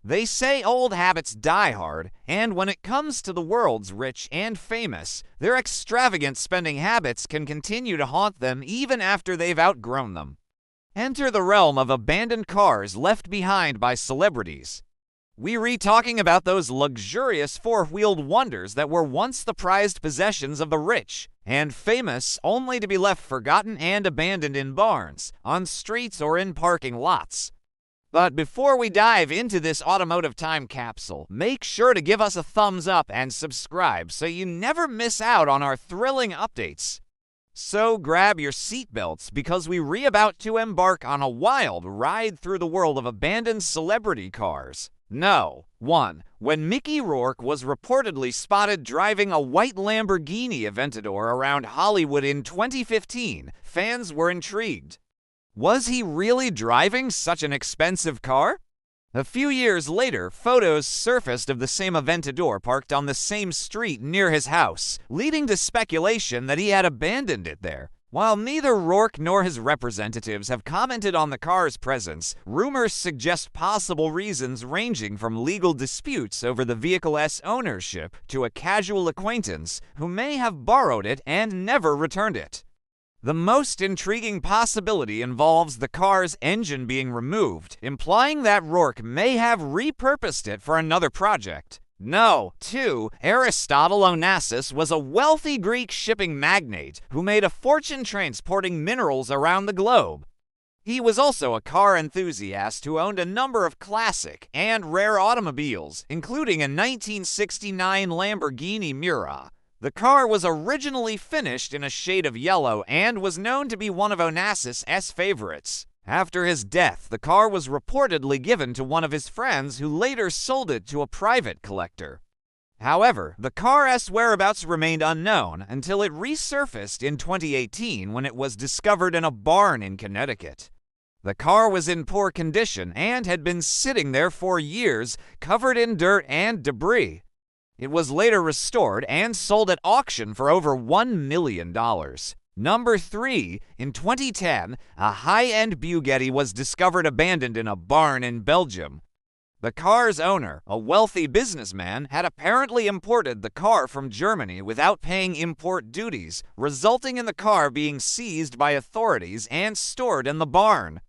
They say old habits die hard, and when it comes to the world's rich and famous, their extravagant spending habits can continue to haunt them even after they've outgrown them. Enter the realm of abandoned cars left behind by celebrities. We're talking about those luxurious four-wheeled wonders that were once the prized possessions of the rich and famous, only to be left forgotten and abandoned in barns, on streets, or in parking lots. But before we dive into this automotive time capsule, make sure to give us a thumbs up and subscribe so you never miss out on our thrilling updates. So grab your seatbelts because we're about to embark on a wild ride through the world of abandoned celebrity cars. No. 1. When Mickey Rourke was reportedly spotted driving a white Lamborghini Aventador around Hollywood in 2015, fans were intrigued. Was he really driving such an expensive car? A few years later, photos surfaced of the same Aventador parked on the same street near his house, leading to speculation that he had abandoned it there. While neither Rourke nor his representatives have commented on the car's presence, rumors suggest possible reasons ranging from legal disputes over the vehicle's ownership to a casual acquaintance who may have borrowed it and never returned it. The most intriguing possibility involves the car's engine being removed, implying that Rourke may have repurposed it for another project. No. 2. Aristotle Onassis was a wealthy Greek shipping magnate who made a fortune transporting minerals around the globe. He was also a car enthusiast who owned a number of classic and rare automobiles, including a 1969 Lamborghini Miura. The car was originally finished in a shade of yellow and was known to be one of Onassis' favorites. After his death, the car was reportedly given to one of his friends who later sold it to a private collector. However, the car's whereabouts remained unknown until it resurfaced in 2018 when it was discovered in a barn in Connecticut. The car was in poor condition and had been sitting there for years, covered in dirt and debris. It was later restored and sold at auction for over $1 million. Number 3. In 2010, a high-end Bugatti was discovered abandoned in a barn in Belgium. The car's owner, a wealthy businessman, had apparently imported the car from Germany without paying import duties, resulting in the car being seized by authorities and stored in the barn.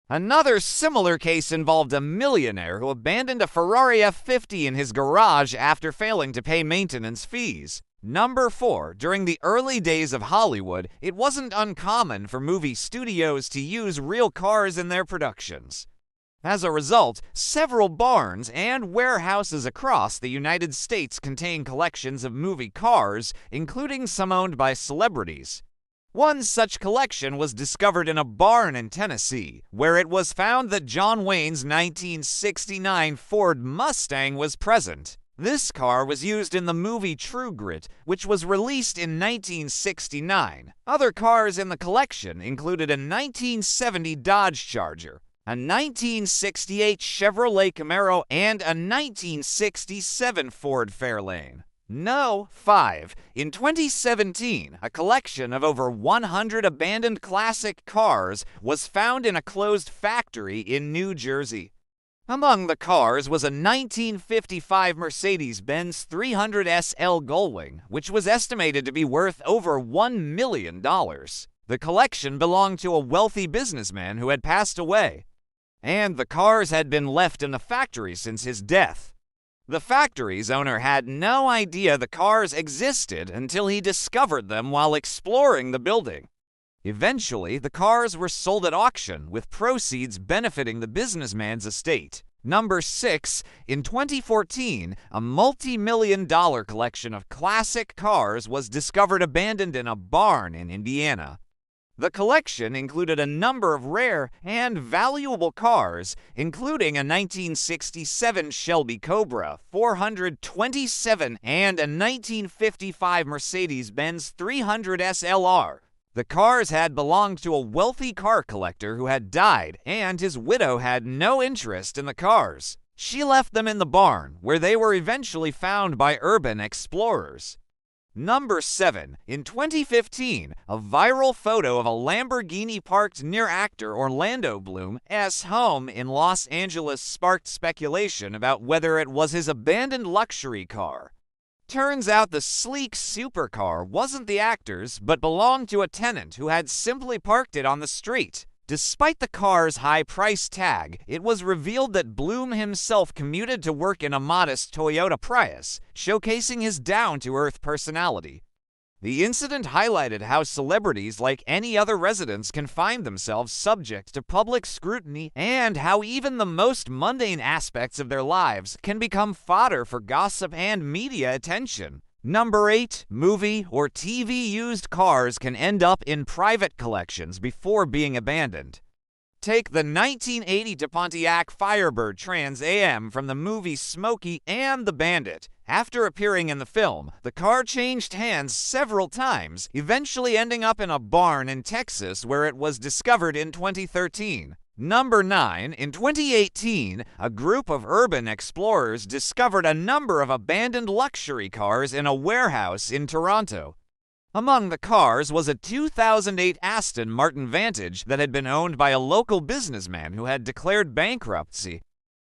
Another similar case involved a millionaire who abandoned a Ferrari F50 in his garage after failing to pay maintenance fees. Number 4. During the early days of Hollywood, it wasn't uncommon for movie studios to use real cars in their productions. As a result, several barns and warehouses across the United States contain collections of movie cars, including some owned by celebrities. One such collection was discovered in a barn in Tennessee, where it was found that John Wayne's 1969 Ford Mustang was present. This car was used in the movie True Grit, which was released in 1969. Other cars in the collection included a 1970 Dodge Charger, a 1968 Chevrolet Camaro, and a 1967 Ford Fairlane. No. 5. In 2017, a collection of over 100 abandoned classic cars was found in a closed factory in New Jersey. Among the cars was a 1955 Mercedes-Benz 300 SL Gullwing, which was estimated to be worth over $1 million. The collection belonged to a wealthy businessman who had passed away, and the cars had been left in the factory since his death. The factory's owner had no idea the cars existed until he discovered them while exploring the building. Eventually, the cars were sold at auction, with proceeds benefiting the businessman's estate. Number 6. In 2014, a multi-million-dollar collection of classic cars was discovered abandoned in a barn in Indiana. The collection included a number of rare and valuable cars, including a 1967 Shelby Cobra 427 and a 1955 Mercedes-Benz 300 SLR. The cars had belonged to a wealthy car collector who had died, and his widow had no interest in the cars. She left them in the barn, where they were eventually found by urban explorers. Number 7. In 2015, a viral photo of a Lamborghini parked near actor Orlando Bloom's home in Los Angeles sparked speculation about whether it was his abandoned luxury car. Turns out the sleek supercar wasn't the actor's, but belonged to a tenant who had simply parked it on the street. Despite the car's high price tag, it was revealed that Bloom himself commuted to work in a modest Toyota Prius, showcasing his down-to-earth personality. The incident highlighted how celebrities, like any other residents, can find themselves subject to public scrutiny and how even the most mundane aspects of their lives can become fodder for gossip and media attention. Number 8. Movie or TV used cars can end up in private collections before being abandoned. Take the 1980 Pontiac Firebird Trans Am from the movie Smokey and the Bandit. After appearing in the film, the car changed hands several times, eventually ending up in a barn in Texas where it was discovered in 2013. Number 9. In 2018, a group of urban explorers discovered a number of abandoned luxury cars in a warehouse in Toronto. Among the cars was a 2008 Aston Martin Vantage that had been owned by a local businessman who had declared bankruptcy.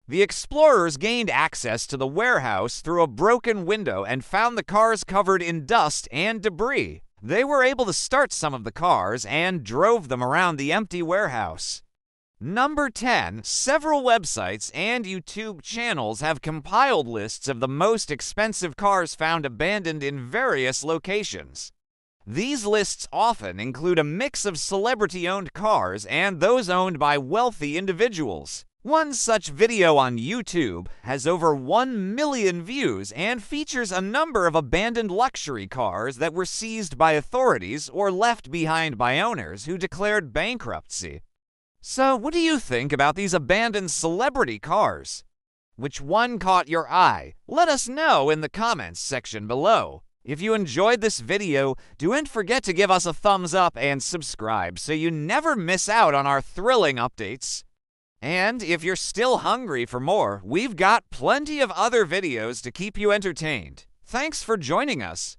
The explorers gained access to the warehouse through a broken window and found the cars covered in dust and debris. They were able to start some of the cars and drove them around the empty warehouse. Number 10. Several websites and YouTube channels have compiled lists of the most expensive cars found abandoned in various locations. These lists often include a mix of celebrity-owned cars and those owned by wealthy individuals. One such video on YouTube has over 1 million views and features a number of abandoned luxury cars that were seized by authorities or left behind by owners who declared bankruptcy. So, what do you think about these abandoned celebrity cars? Which one caught your eye? Let us know in the comments section below. If you enjoyed this video, don't forget to give us a thumbs up and subscribe so you never miss out on our thrilling updates. And if you're still hungry for more, we've got plenty of other videos to keep you entertained. Thanks for joining us.